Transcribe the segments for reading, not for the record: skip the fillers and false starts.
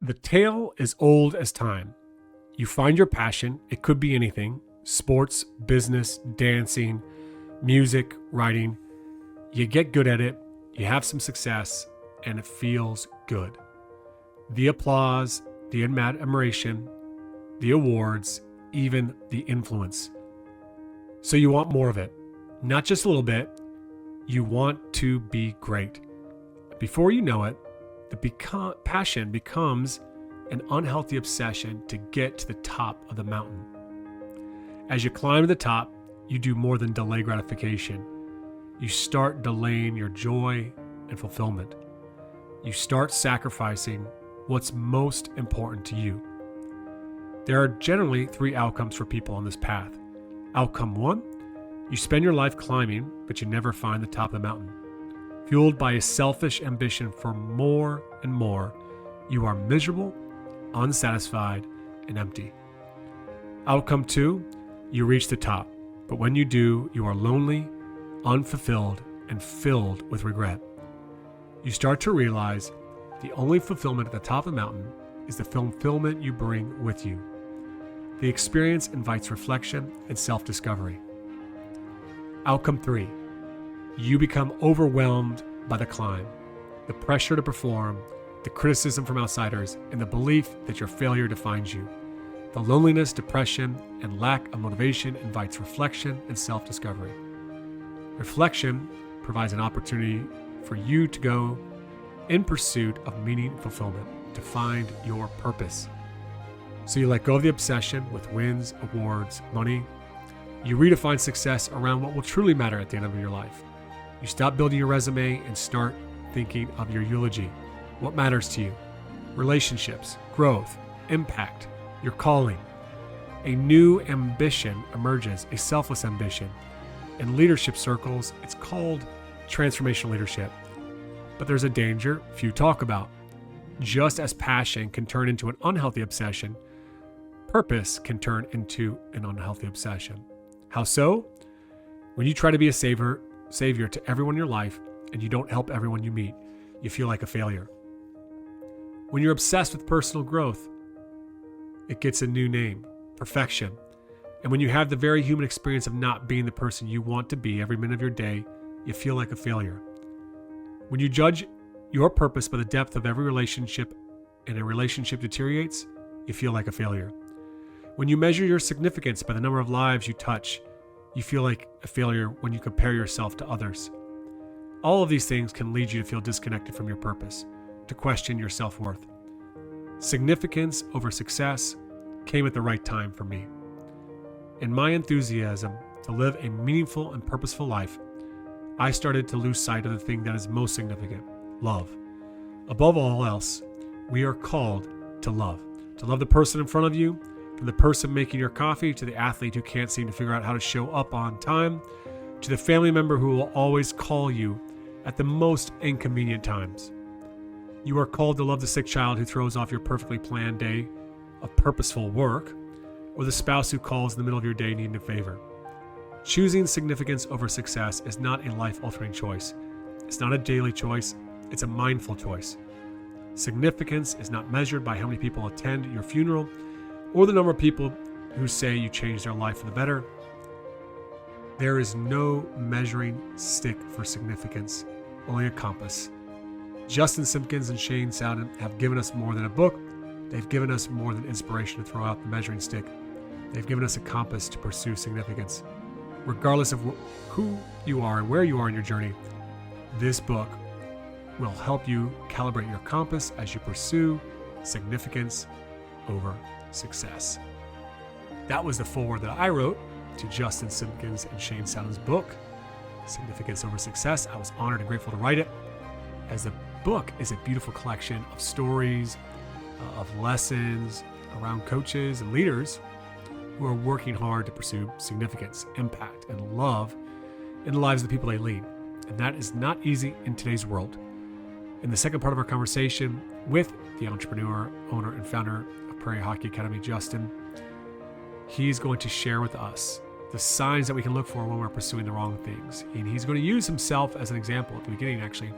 The tale is old as time. You find your passion. It could be anything: sports, business, dancing, music, writing. You get good at it, you have some success, and it feels good. The applause, the admiration, the awards, even the influence. So you want more of it, not just a little bit. You want to be great. Before you know it, the passion becomes an unhealthy obsession to get to the top of the mountain. As you climb to the top, you do more than delay gratification. You start delaying your joy and fulfillment. You start sacrificing what's most important to you. There are generally 3 outcomes for people on this path. Outcome 1, you spend your life climbing, but you never find the top of the mountain. Fueled by a selfish ambition for more and more, you are miserable, unsatisfied, and empty. Outcome 2, you reach the top, but when you do, you are lonely, unfulfilled, and filled with regret. You start to realize the only fulfillment at the top of the mountain is the fulfillment you bring with you. The experience invites reflection and self-discovery. Outcome 3, you become overwhelmed by the climb, the pressure to perform, the criticism from outsiders, and the belief that your failure defines you. The loneliness, depression, and lack of motivation invites reflection and self-discovery. Reflection provides an opportunity for you to go in pursuit of meaning and fulfillment, to find your purpose. So you let go of the obsession with wins, awards, money. You redefine success around what will truly matter at the end of your life. You stop building your resume and start thinking of your eulogy. What matters to you? Relationships, growth, impact, your calling. A new ambition emerges, a selfless ambition. In leadership circles, it's called transformational leadership. But there's a danger few talk about. Just as passion can turn into an unhealthy obsession, purpose can turn into an unhealthy obsession. How so? When you try to be a savior to everyone in your life and you don't help everyone you meet, you feel like a failure. When you're obsessed with personal growth, it gets a new name: perfection. And when you have the very human experience of not being the person you want to be every minute of your day, you feel like a failure. When you judge your purpose by the depth of every relationship and a relationship deteriorates, you feel like a failure. When you measure your significance by the number of lives you touch, you feel like a failure when you compare yourself to others. All of these things can lead you to feel disconnected from your purpose, to question your self-worth. Significance over success came at the right time for me. In my enthusiasm to live a meaningful and purposeful life, I started to lose sight of the thing that is most significant: love. Above all else, we are called to love the person in front of you, from the person making your coffee to the athlete who can't seem to figure out how to show up on time, to the family member who will always call you at the most inconvenient times. You are called to love the sick child who throws off your perfectly planned day of purposeful work, or the spouse who calls in the middle of your day needing a favor. Choosing significance over success is not a life-altering choice. It's not a daily choice. It's a mindful choice. Significance is not measured by how many people attend your funeral or the number of people who say you changed their life for the better. There is no measuring stick for significance, only a compass. Justin Simpkins and Sowden have given us more than a book. They've given us more than inspiration to throw out the measuring stick. They've given us a compass to pursue significance. Regardless of who you are and where you are in your journey, this book will help you calibrate your compass as you pursue significance over success. That was the foreword that I wrote to Justin Simpkins and Sowden's book, Significance Over Success. I was honored and grateful to write it, as the book is a beautiful collection of stories, of lessons around coaches and leaders who are working hard to pursue significance, impact, and love in the lives of the people they lead. And that is not easy in today's world. In the second part of our conversation with the entrepreneur, owner, and founder of Prairie Hockey Academy, Justin, he's going to share with us the signs that we can look for when we're pursuing the wrong things. And he's going to use himself as an example at the beginning, actually,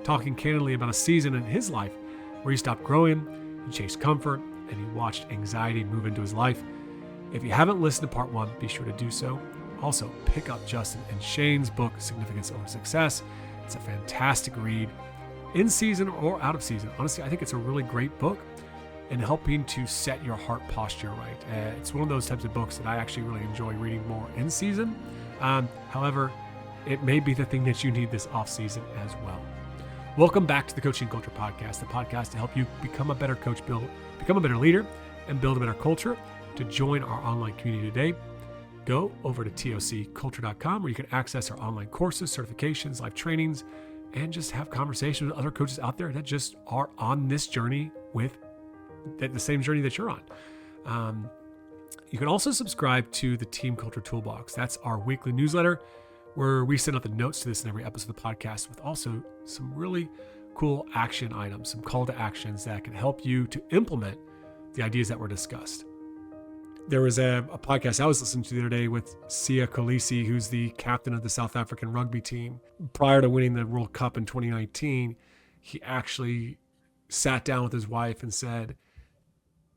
talking candidly about a season in his life where he stopped growing he chased comfort, and he watched anxiety move into his life. If you haven't listened to part 1, be sure to do so. Also, pick up Justin and Shane's book, Significance Over Success. It's a fantastic read, in season or out of season. Honestly, I think it's a really great book in helping to set your heart posture right. It's one of those types of books that I actually really enjoy reading more in season. However, it may be the thing that you need this off season as well. Welcome back to the Coaching Culture Podcast, the podcast to help you become a better coach, become a better leader, and build a better culture. To join our online community today, go over to tocculture.com, where you can access our online courses, certifications, live trainings, and just have conversations with other coaches out there that just are on this journey with the same journey that you're on. You can also subscribe to the Team Culture Toolbox. That's our weekly newsletter where we send out the notes to this in every episode of the podcast, with also some really cool action items, some call to actions that can help you to implement the ideas that were discussed. There was a podcast I was listening to the other day with Sia Kolisi, who's the captain of the South African rugby team. Prior to winning the World Cup in 2019, he actually sat down with his wife and said,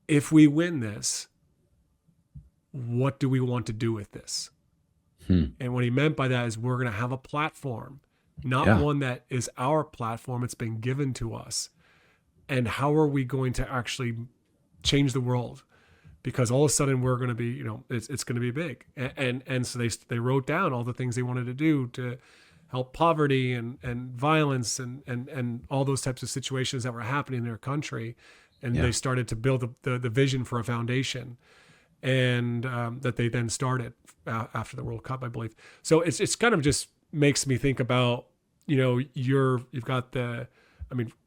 if we win this, what do we want to do with this? And what he meant by that is we're going to have a platform, not one that is our platform. It's been given to us. And how are we going to actually change the world? Because all of a sudden we're going to be, it's going to be big. And so they wrote down all the things they wanted to do to help poverty and violence and all those types of situations that were happening in their country. And they started to build the vision for a foundation, and that they then started after the World Cup, I believe. So it's kind of just makes me think about, you've got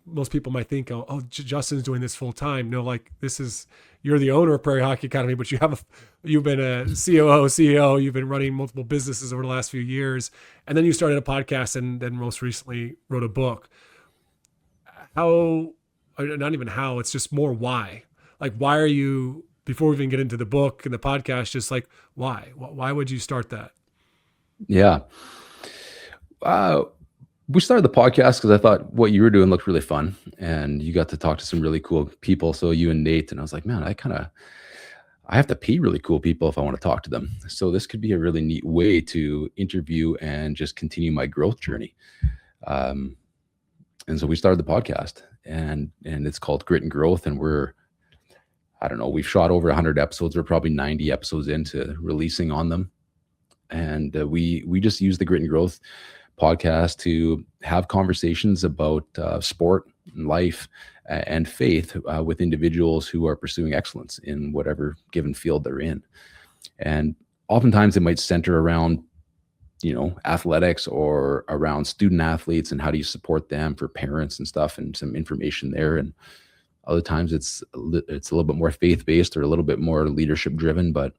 most people might think, Justin's doing this full time. No, like you're the owner of Prairie Hockey Academy, but you've been a COO, CEO, you've been running multiple businesses over the last few years. And then you started a podcast and then most recently wrote a book. It's just more why. Like, why are you, before we even get into the book and the podcast, just like, why? Why would you start that? Yeah. We started the podcast because I thought what you were doing looked really fun, and you got to talk to some really cool people. So you and Nate, and I was like, man, I have to pay really cool people if I want to talk to them. So this could be a really neat way to interview and just continue my growth journey. And so we started the podcast, and it's called Grit and Growth. And we've shot over 100 episodes. We're probably 90 episodes into releasing on them. And we just use the Grit and Growth podcast to have conversations about sport and life and faith with individuals who are pursuing excellence in whatever given field they're in. And oftentimes it might center around, athletics or around student athletes and how do you support them, for parents and stuff, and some information there. And other times it's a little bit more faith-based or a little bit more leadership driven, but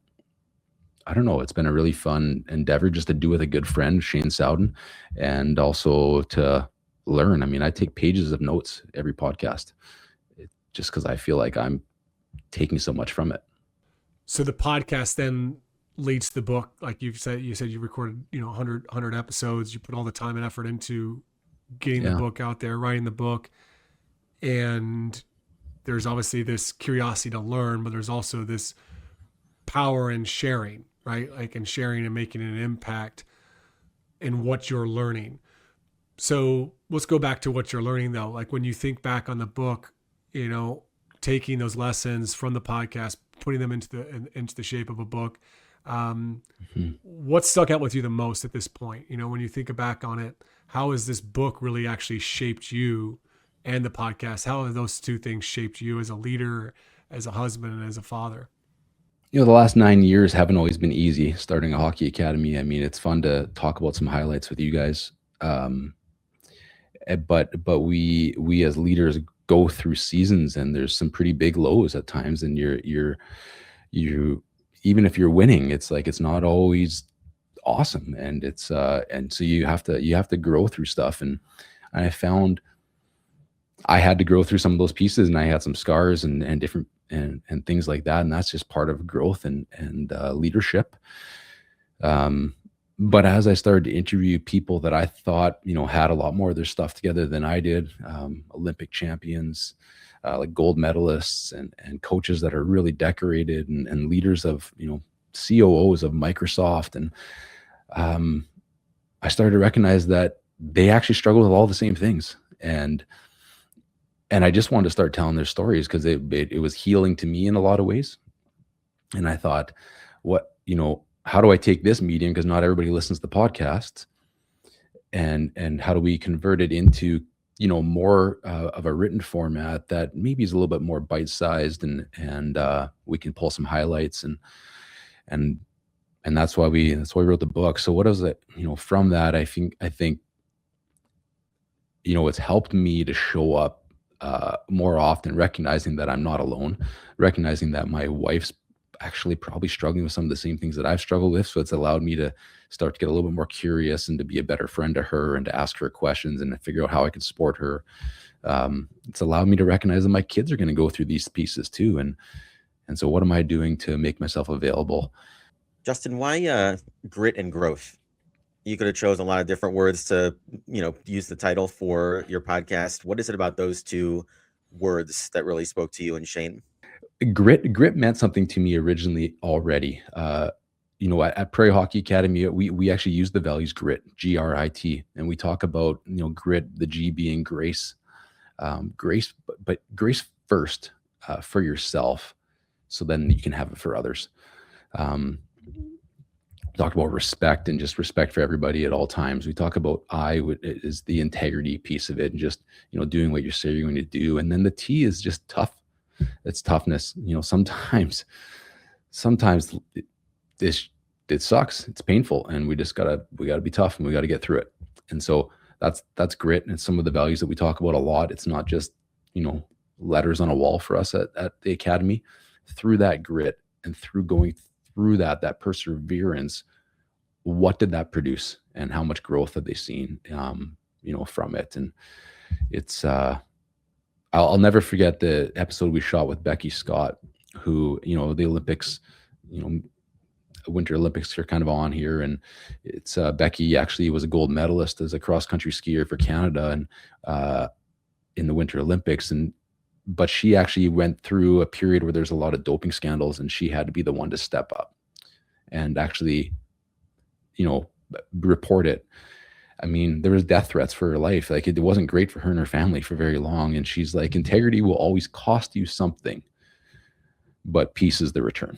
I don't know. It's been a really fun endeavor just to do with a good friend, Shane Sowden, and also to learn. I mean, I take pages of notes every podcast just because I feel like I'm taking so much from it. So the podcast then leads to the book. Like you said you recorded, 100 episodes. You put all the time and effort into getting the book out there, writing the book. And there's obviously this curiosity to learn, but there's also this power in sharing, right? Like in sharing and making an impact in what you're learning. So let's go back to what you're learning though. Like when you think back on the book, taking those lessons from the podcast, putting them into the shape of a book, what stuck out with you the most at this point? When you think back on it, how has this book really actually shaped you and the podcast? How have those two things shaped you as a leader, as a husband, and as a father? The last 9 years haven't always been easy starting a hockey academy. I mean, it's fun to talk about some highlights with you guys. But we as leaders go through seasons, and there's some pretty big lows at times. And you're even if you're winning, it's like, it's not always awesome. And it's, and so you have to grow through stuff. And I found I had to grow through some of those pieces, and I had some scars and different, and things like that. And that's just part of growth and leadership. But as I started to interview people that I thought, had a lot more of their stuff together than I did, Olympic champions, like gold medalists and coaches that are really decorated, and leaders of, COOs of Microsoft. And I started to recognize that they actually struggle with all the same things. And I just wanted to start telling their stories because it was healing to me in a lot of ways. And I thought, how do I take this medium? Because not everybody listens to the podcast, and how do we convert it into, more of a written format that maybe is a little bit more bite-sized, and we can pull some highlights, and that's why we wrote the book. So what is it, from that, I think, it's helped me to show up more often, recognizing that I'm not alone, recognizing that my wife's actually probably struggling with some of the same things that I've struggled with. So it's allowed me to start to get a little bit more curious and to be a better friend to her and to ask her questions and to figure out how I can support her. It's allowed me to recognize that my kids are going to go through these pieces too. And so what am I doing to make myself available? Justin, why grit and growth? You could have chosen a lot of different words to, use the title for your podcast. What is it about those two words that really spoke to you and Shane? Grit meant something to me originally already. At Prairie Hockey Academy, we actually use the values grit, GRIT, and we talk about, grit, the G being grace, but grace first for yourself, so then you can have it for others. We talk about respect and just respect for everybody at all times. We talk about is the integrity piece of it, and just, doing what you say you're going to do. And then the T is just tough. It's toughness. Sometimes it sucks. It's painful, and we gotta be tough, and we gotta get through it. And so that's grit. And some of the values that we talk about a lot, it's not just, letters on a wall for us at the Academy. Through that grit and through going through that perseverance, what did that produce, and how much growth have they seen, from it? And it's, I'll never forget the episode we shot with Becky Scott, who, the Olympics, Winter Olympics are kind of on here. And it's, Becky actually was a gold medalist as a cross country skier for Canada, and in the Winter Olympics. But she actually went through a period where there's a lot of doping scandals, and she had to be the one to step up and actually, report it. I mean, there was death threats for her life. Like, it wasn't great for her and her family for very long. And she's like, integrity will always cost you something, but peace is the return.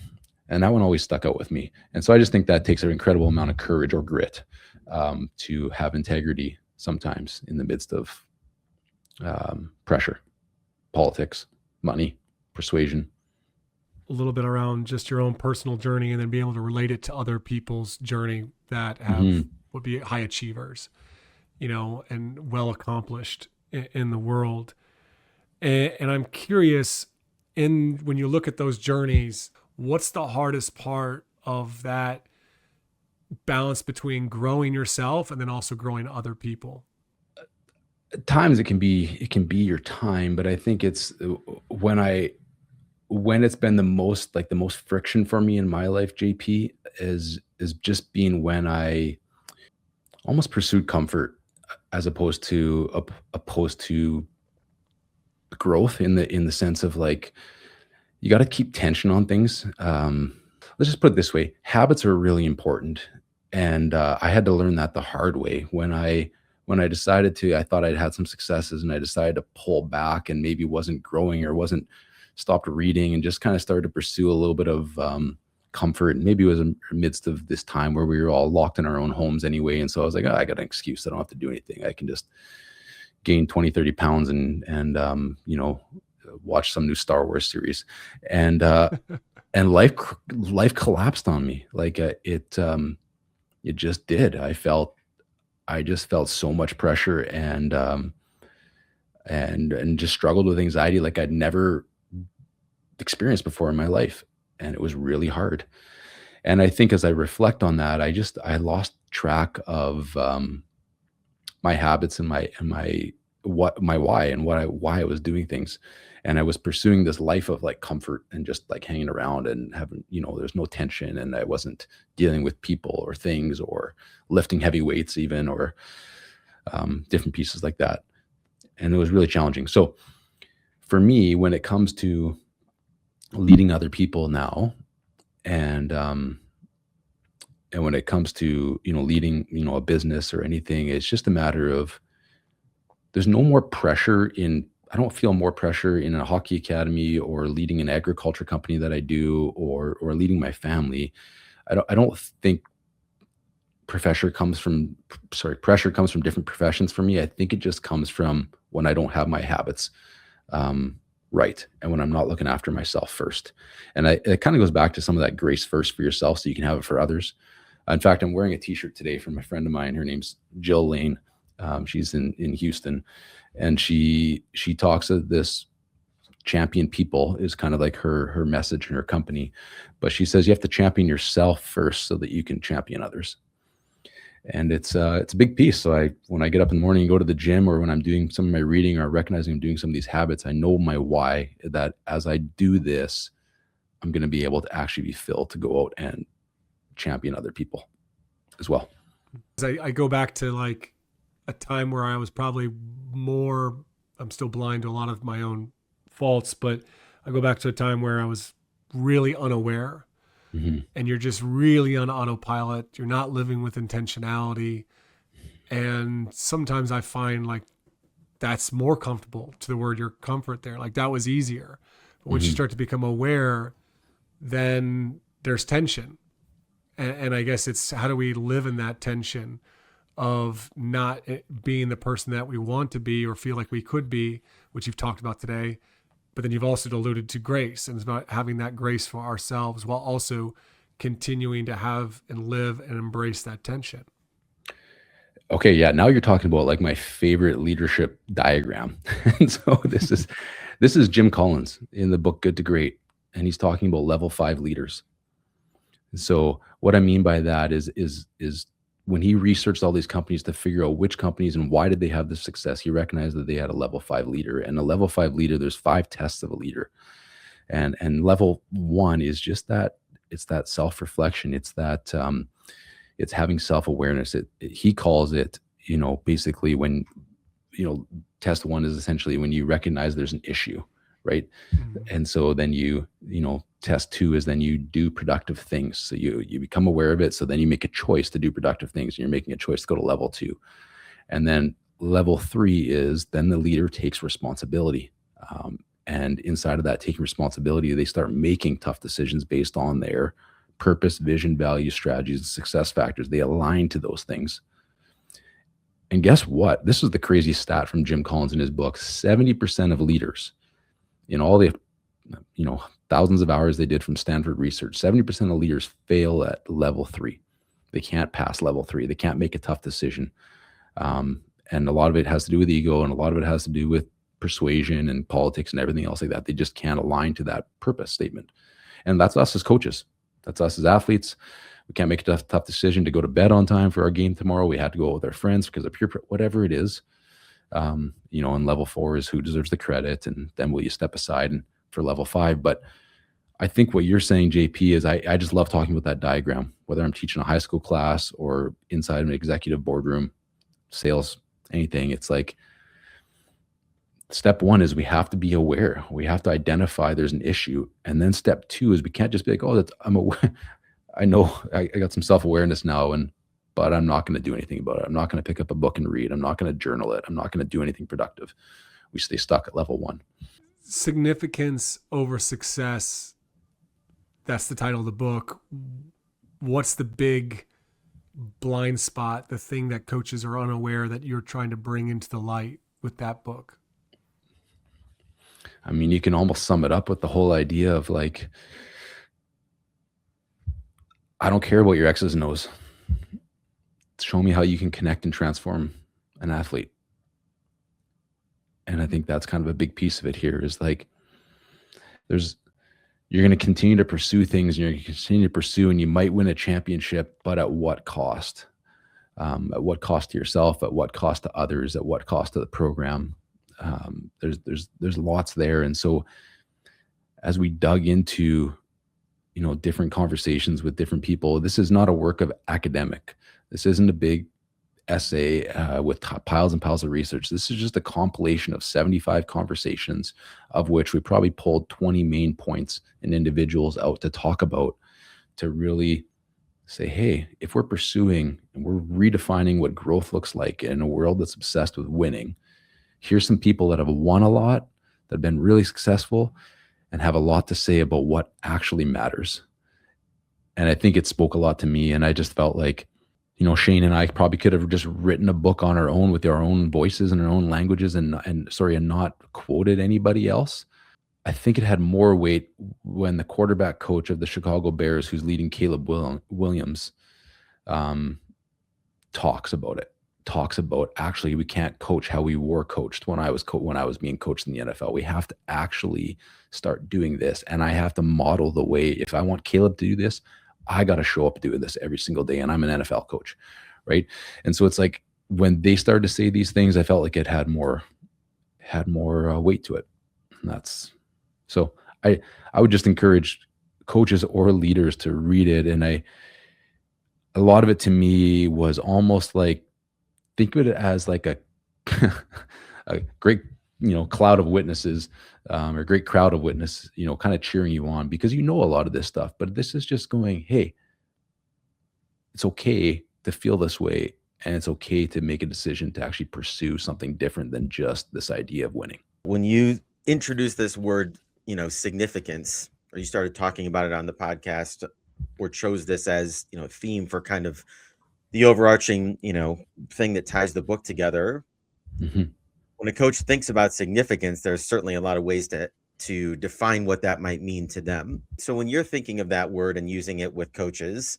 And that one always stuck out with me. And so I just think that takes an incredible amount of courage or grit to have integrity sometimes in the midst of pressure, politics, money, persuasion. A little bit around just your own personal journey, and then being able to relate it to other people's journey that have would be high achievers, and well accomplished in the world. And I'm curious, when you look at those journeys, what's the hardest part of that balance between growing yourself and then also growing other people? At times it can be your time, but I think it's when it's been the most friction for me in my life, JP, is just being when I almost pursued comfort as opposed to growth, in the sense of, like, you got to keep tension on things. Let's just put it this way: habits are really important, and I had to learn that the hard way when I decided to. I thought I'd had some successes, and I decided to pull back, and maybe wasn't growing or wasn't stopped reading, and just kind of started to pursue a little bit of comfort. And maybe it was in the midst of this time where we were all locked in our own homes anyway. And so I was like, I got an excuse. I don't have to do anything. I can just gain 20, 30 pounds and watch some new Star Wars series. And life collapsed on me. Like it just did. I just felt so much pressure and just struggled with anxiety like I'd never experienced before in my life. And it was really hard. And I think as I reflect on that, I lost track of my habits and my why and why I was doing things. And I was pursuing this life of like comfort and just like hanging around and having, there's no tension, and I wasn't dealing with people or things or lifting heavy weights even, or different pieces like that. And it was really challenging. So for me, when it comes to leading other people now, and when it comes to, leading, a business or anything, it's just a matter of there's no more pressure I don't feel more pressure in a hockey academy or leading an agriculture company that I do, or leading my family. I don't think pressure comes from different professions for me. I think it just comes from when I don't have my habits right, and when I'm not looking after myself first. And it kind of goes back to some of that grace first for yourself so you can have it for others. In fact, I'm wearing a t-shirt today from a friend of mine. Her name's Jill Lane. She's in Houston, and she talks of this champion people is kind of like her message in her company. But she says you have to champion yourself first so that you can champion others. And it's a big piece. So when I get up in the morning and go to the gym, or when I'm doing some of my reading, or recognizing I'm doing some of these habits, I know my why, that as I do this, I'm going to be able to actually be filled to go out and champion other people as well. I go back to like a time where I was probably I'm still blind to a lot of my own faults, but I go back to a time where I was really unaware. Mm-hmm. And you're just really on autopilot. You're not living with intentionality. And sometimes I find like that's more comfortable, to the word your comfort there. Like that was easier. But once you start to become aware, then there's tension. And I guess it's how do we live in that tension of not being the person that we want to be or feel like we could be, which you've talked about today. But then you've also alluded to grace, and it's about having that grace for ourselves while also continuing to have and live and embrace that tension. Okay, yeah. Now you're talking about like my favorite leadership diagram. And so this is Jim Collins in the book Good to Great, and he's talking about level 5 leaders. So what I mean by that is when he researched all these companies to figure out which companies and why did they have this success, he recognized that they had a level 5 leader. And a level 5 leader, there's 5 tests of a leader. And level 1 is just that, it's that self-reflection. It's that, it's having self-awareness. He calls it, basically when, test 1 is essentially when you recognize there's an issue, right? Mm-hmm. And so then test 2 is then you do productive things. So you become aware of it. So then you make a choice to do productive things, and you're making a choice to go to level 2. And then level 3 is then the leader takes responsibility. And inside of that taking responsibility, they start making tough decisions based on their purpose, vision, values, strategies, and success factors. They align to those things. And guess what? This is the crazy stat from Jim Collins in his book. 70% of leaders in all the, thousands of hours they did from Stanford research, 70% of leaders fail at level 3. They can't pass level 3. They can't make a tough decision. And a lot of it has to do with ego, and a lot of it has to do with persuasion and politics and everything else like that. They just can't align to that purpose statement. And that's us as coaches. That's us as athletes. We can't make a tough decision to go to bed on time for our game tomorrow. We have to go with our friends because of peer, whatever it is. And level 4 is who deserves the credit, and then will you step aside and for level 5. But I think what you're saying, JP, is I just love talking about that diagram, whether I'm teaching a high school class or inside an executive boardroom, sales, anything. It's like step 1 is we have to be aware. We have to identify there's an issue. And then step 2 is we can't just be like, oh, I'm aware. I know I got some self-awareness now, but I'm not going to do anything about it. I'm not going to pick up a book and read. I'm not going to journal it. I'm not going to do anything productive. We stay stuck at level 1. Significance over success. That's the title of the book. What's the big blind spot, the thing that coaches are unaware that you're trying to bring into the light with that book? I mean, you can almost sum it up with the whole idea of like, I don't care about your X's and O's. Show me how you can connect and transform an athlete. And I think that's kind of a big piece of it here is like, you're going to continue to pursue things, and you're going to continue to pursue, and you might win a championship, but at what cost? At what cost to yourself? At what cost to others? At what cost to the program? There's lots there. And so as we dug into, different conversations with different people, this is not a work of academic. This isn't a big essay with piles and piles of research. This is just a compilation of 75 conversations, of which we probably pulled 20 main points and individuals out to talk about, to really say, hey, if we're pursuing and we're redefining what growth looks like in a world that's obsessed with winning, here's some people that have won a lot, that have been really successful, and have a lot to say about what actually matters. And I think it spoke a lot to me. And I just felt like, Shane and I probably could have just written a book on our own with our own voices and our own languages and not quoted anybody else. I think it had more weight when the quarterback coach of the Chicago Bears, who's leading Caleb Williams, talks about actually we can't coach how we were coached when I was being coached in the NFL. We have to actually start doing this, and I have to model the way. If I want Caleb to do this, I got to show up doing this every single day, and I'm an NFL coach, right? And so it's like when they started to say these things, I felt like it had more weight to it. And that's so I would just encourage coaches or leaders to read it. And a lot of it to me was almost like, think of it as like a great, cloud of witnesses, or a great crowd of witnesses, kind of cheering you on, because a lot of this stuff, but this is just going, hey, it's okay to feel this way. And it's okay to make a decision to actually pursue something different than just this idea of winning. When you introduced this word, significance, or you started talking about it on the podcast, or chose this as, theme for kind of the overarching, thing that ties the book together. Mm-hmm. When a coach thinks about significance, there's certainly a lot of ways to define what that might mean to them. So when you're thinking of that word and using it with coaches,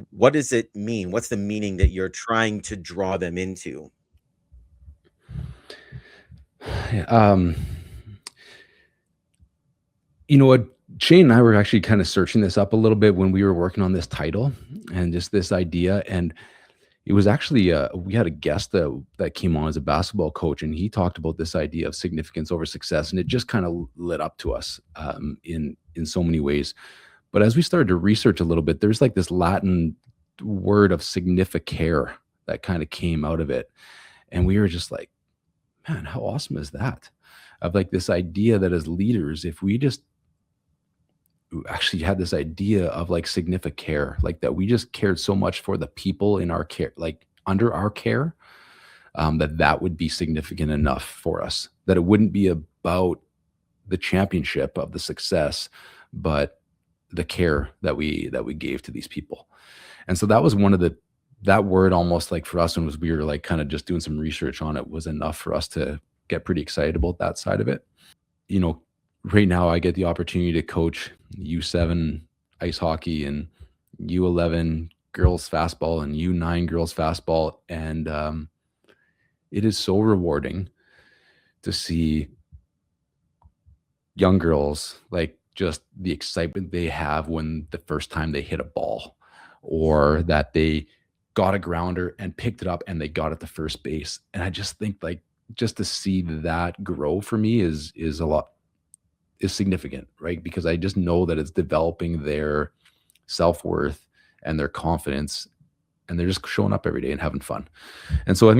what does it mean? What's the meaning that you're trying to draw them into? What, Shane and I were actually kind of searching this up a little bit when we were working on this title and just this idea. And it was actually, we had a guest that came on as a basketball coach, and he talked about this idea of significance over success. And it just kind of lit up to us in so many ways. But as we started to research a little bit, there's like this Latin word of significare that kind of came out of it. And we were just like, man, how awesome is that? Of like this idea that as leaders, if we just actually had this idea of like significare, like that we just cared so much for the people in our care, like under our care, that would be significant enough for us, that it wouldn't be about the championship of the success, but the care that we gave to these people. And so that was that word, almost like for us, when we were like kind of just doing some research on it, was enough for us to get pretty excited about that side of it. Right now I get the opportunity to coach U7 ice hockey and U11 girls fastball and U9 girls fastball. And it is so rewarding to see young girls, like just the excitement they have when the first time they hit a ball, or that they got a grounder and picked it up and they got it to first base. And I just think like, just to see that grow for me is significant, right? Because I just know that it's developing their self-worth and their confidence, and they're just showing up every day and having fun. And so I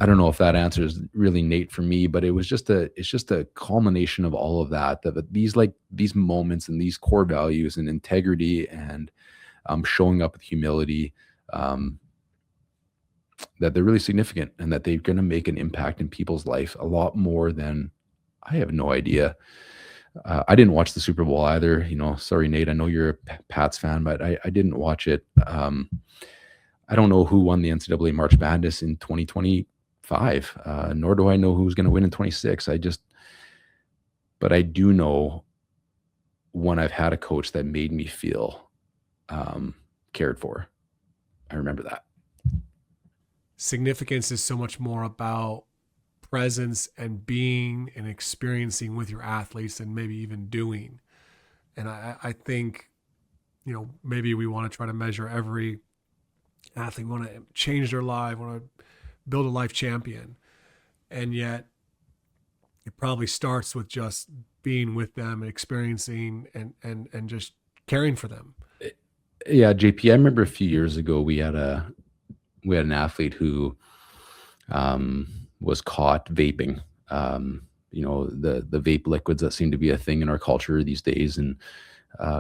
don't know if that answer is really Nate for me, but it's just a culmination of all of that these moments and these core values and integrity and showing up with humility, that they're really significant, and that they're going to make an impact in people's life a lot more than, I have no idea. I didn't watch the Super Bowl either. Sorry, Nate, I know you're a Pats fan, but I didn't watch it. I don't know who won the NCAA March Madness in 2025, nor do I know who's going to win in 26. But I do know when I've had a coach that made me feel cared for. I remember that. Significance is so much more about presence and being and experiencing with your athletes and maybe even doing. And I think, maybe we want to try to measure every athlete, want to change their life, want to build a life champion. And yet it probably starts with just being with them and experiencing and just caring for them. Yeah, JP, I remember a few years ago, we had we had an athlete who was caught vaping. The vape liquids that seem to be a thing in our culture these days, and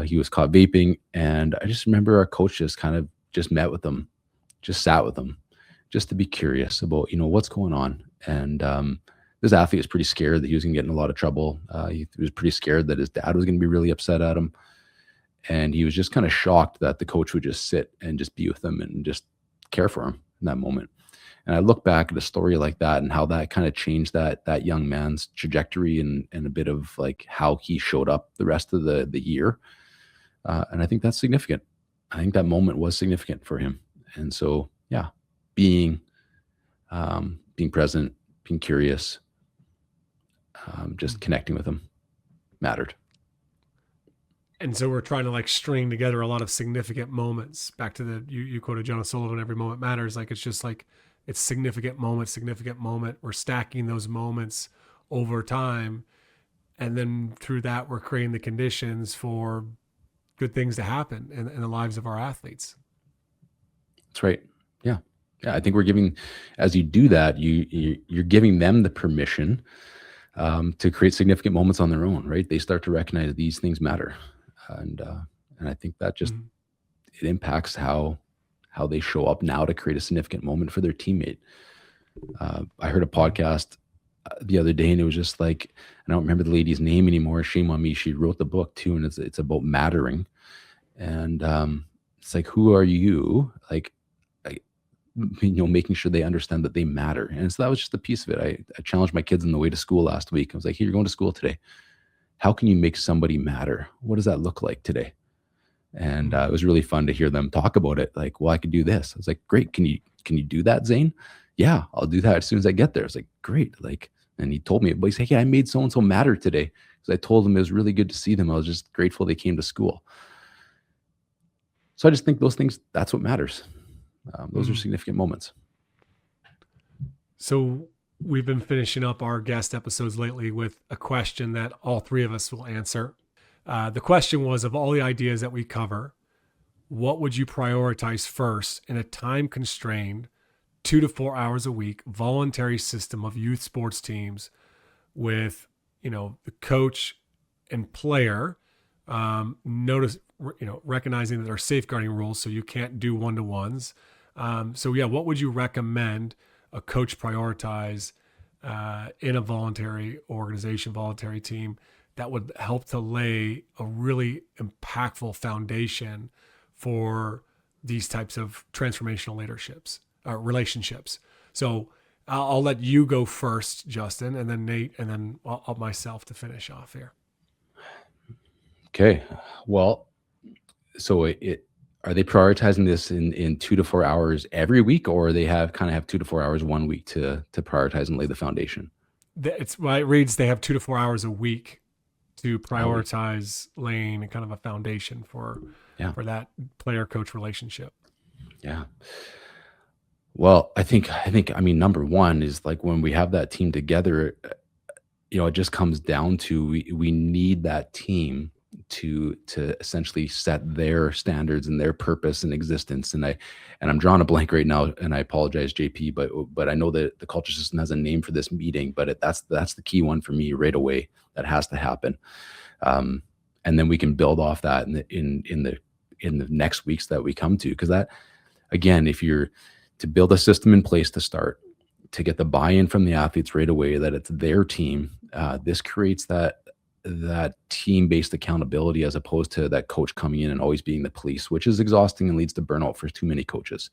he was caught vaping. And I just remember our coach just kind of just met with him, just sat with him, just to be curious about what's going on. And this athlete was pretty scared that he was going to get in a lot of trouble. He was pretty scared that his dad was going to be really upset at him. And he was just kind of shocked that the coach would just sit and just be with him and just care for him in that moment. And I look back at a story like that and how that kind of changed that young man's trajectory and a bit of like how he showed up the rest of the year. And I think that's significant. I think that moment was significant for him. And so, yeah, being present, being curious, just connecting with him mattered. And so we're trying to like string together a lot of significant moments. Back to you quoted John Sullivan, every moment matters. Like, it's just like, it's significant moment. We're stacking those moments over time. And then through that, we're creating the conditions for good things to happen in the lives of our athletes. That's right. Yeah. Yeah. I think we're giving, as you do that, you're giving them the permission to create significant moments on their own, right? They start to recognize these things matter. And I think that just, it impacts how they show up now to create a significant moment for their teammate. I heard a podcast the other day, and it was just like, I don't remember the lady's name anymore. Shame on me. She wrote the book too, and it's about mattering. And it's like, who are you? Like, making sure they understand that they matter. And so that was just a piece of it. I challenged my kids on the way to school last week. I was like, hey, you're going to school today. How can you make somebody matter? What does that look like today? And it was really fun to hear them talk about it. Like, well, I could do this. I was like, great. Can you do that, Zane? Yeah, I'll do that as soon as I get there. I was like, great. Like, and he told me, but he's like, yeah, I made so-and-so matter today. Because I told him it was really good to see them. I was just grateful they came to school. So I just think those things, that's what matters. Those are significant moments. So we've been finishing up our guest episodes lately with a question that all three of us will answer. The question was, of all the ideas that we cover, what would you prioritize first in a time-constrained 2 to 4 hours a week voluntary system of youth sports teams with, the coach and player, recognizing that there are safeguarding rules, so you can't do one-to-ones. What would you recommend a coach prioritize in a voluntary organization, voluntary team, that would help to lay a really impactful foundation for these types of transformational relationships? So I'll let you go first, Justin, and then Nate, and then I'll myself to finish off here. Okay. Well, so are they prioritizing this in 2 to 4 hours every week, or they have 2 to 4 hours one week to prioritize and lay the foundation? It's why it reads they have 2 to 4 hours a week to prioritize laying kind of a foundation for that player-coach relationship. Yeah. Well, I think, number one is like when we have that team together, it just comes down to we need that team to essentially set their standards and their purpose and existence. And I'm drawing a blank right now, and I apologize, JP, but I know that the culture system has a name for this meeting, but that's the key one for me right away. That has to happen. And then we can build off that in the next weeks that we come to, because that, again, if you're to build a system in place to start, to get the buy-in from the athletes right away, that it's their team, this creates that team-based accountability, as opposed to that coach coming in and always being the police, which is exhausting and leads to burnout for too many coaches.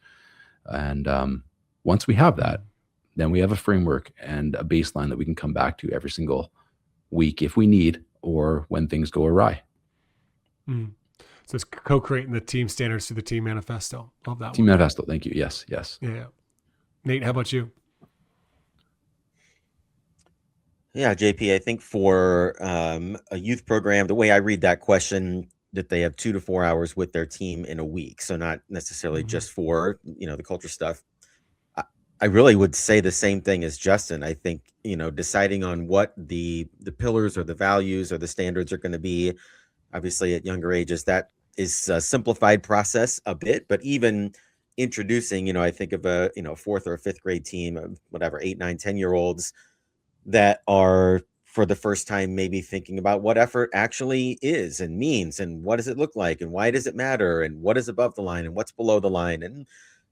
And once we have that, then we have a framework and a baseline that we can come back to every single week if we need, or when things go awry. So it's co-creating the team standards through the team manifesto. Love that team manifesto. Thank you. Yes. Yeah. Nate, how about you? Yeah, JP, I think for a youth program, the way I read that question, that they have 2 to 4 hours with their team in a week. So not necessarily just for, the culture stuff. I really would say the same thing as Justin. I think, deciding on what the pillars or the values or the standards are going to be, obviously at younger ages, that is a simplified process a bit, but even introducing, I think of a, fourth or a fifth grade team of whatever, 8, 9, 10-year-olds that are for the first time maybe thinking about what effort actually is and means, and what does it look like, and why does it matter, and what is above the line and what's below the line. And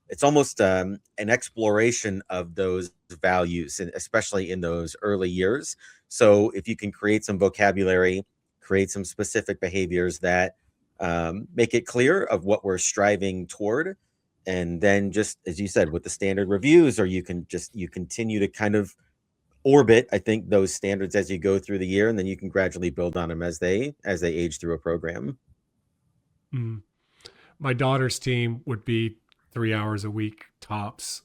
it's almost an exploration of those values, and especially in those early years. So if you can create some vocabulary, create some specific behaviors that make it clear of what we're striving toward, and then just as you said with the standard reviews, or you continue to kind of orbit, I think, those standards as you go through the year, and then you can gradually build on them as they age through a program. My daughter's team would be 3 hours a week tops,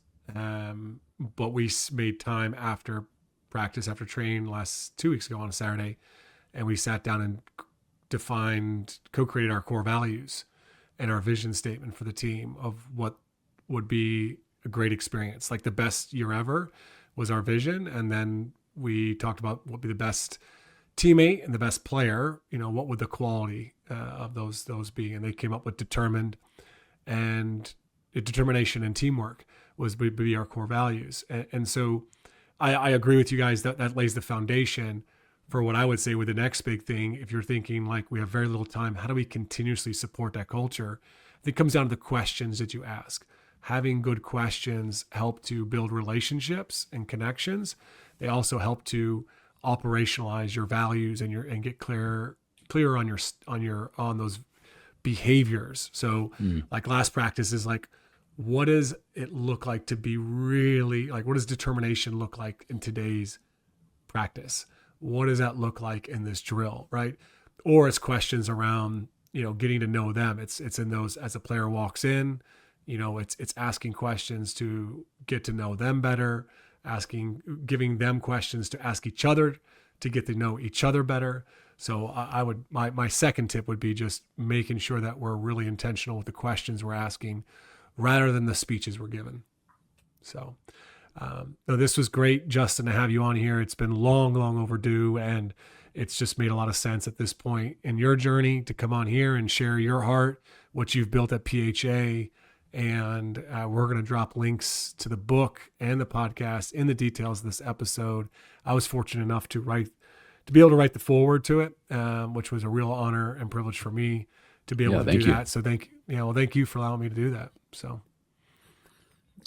but we made time after practice, after training last 2 weeks ago on a Saturday, and we sat down and co-created our core values and our vision statement for the team of what would be a great experience. Like the best year ever was our vision. And then we talked about what would be the best teammate and the best player, what would the quality of those be? And they came up with determined, and determination and teamwork would be our core values. And so I agree with you guys that lays the foundation for what I would say with the next big thing. If you're thinking like we have very little time, how do we continuously support that culture? It comes down to the questions that you ask. Having good questions help to build relationships and connections. They also help to operationalize your values and get clear on those behaviors. So like last practice is like, what does it look like to be really like, what does determination look like in today's practice? What does that look like in this drill, right? Or it's questions around, getting to know them. It's in those, as a player walks in, it's asking questions to get to know them better, giving them questions to ask each other to get to know each other better. So my second tip would be just making sure that we're really intentional with the questions we're asking rather than the speeches we're given. So, this was great, Justin, to have you on here. It's been long overdue, and it's just made a lot of sense at this point in your journey to come on here and share your heart, what you've built at PHA. And we're going to drop links to the book and the podcast in the details of this episode. I was fortunate enough to be able to write the foreword to it, which was a real honor and privilege for me to be able to do that. So thank you for allowing me to do that. So.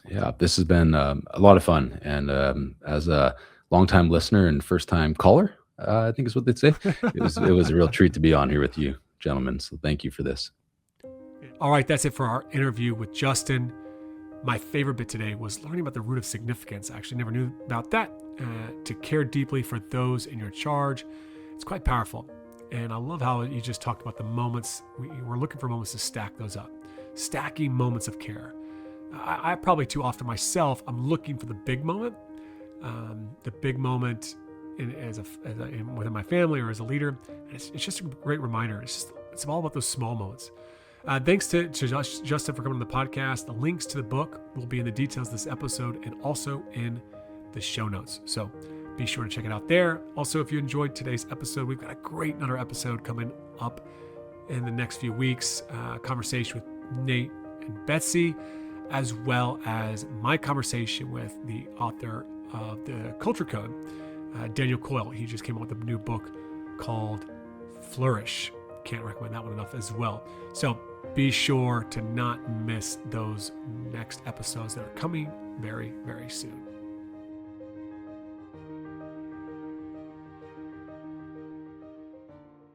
Yeah, this has been a lot of fun. And as a longtime listener and first-time caller, I think is what they'd say, it was a real treat to be on here with you, gentlemen. So thank you for this. All right, that's it for our interview with Justin. My favorite bit today was learning about the root of significance. I actually never knew about that. To care deeply for those in your charge. It's quite powerful. And I love how you just talked about the moments. We're looking for moments to stack those up. Stacking moments of care. I probably too often myself, I'm looking for the big moment. The big moment within my family or as a leader. And it's just a great reminder. It's all about those small moments. Thanks to Justin for coming on the podcast. The links to the book will be in the details of this episode and also in the show notes. So be sure to check it out there. Also, if you enjoyed today's episode, we've got a great another episode coming up in the next few weeks. Conversation with Nate and Betsy, as well as my conversation with the author of the Culture Code, Daniel Coyle. He just came out with a new book called Flourish. Can't recommend that one enough as well. So be sure to not miss those next episodes that are coming very, very soon.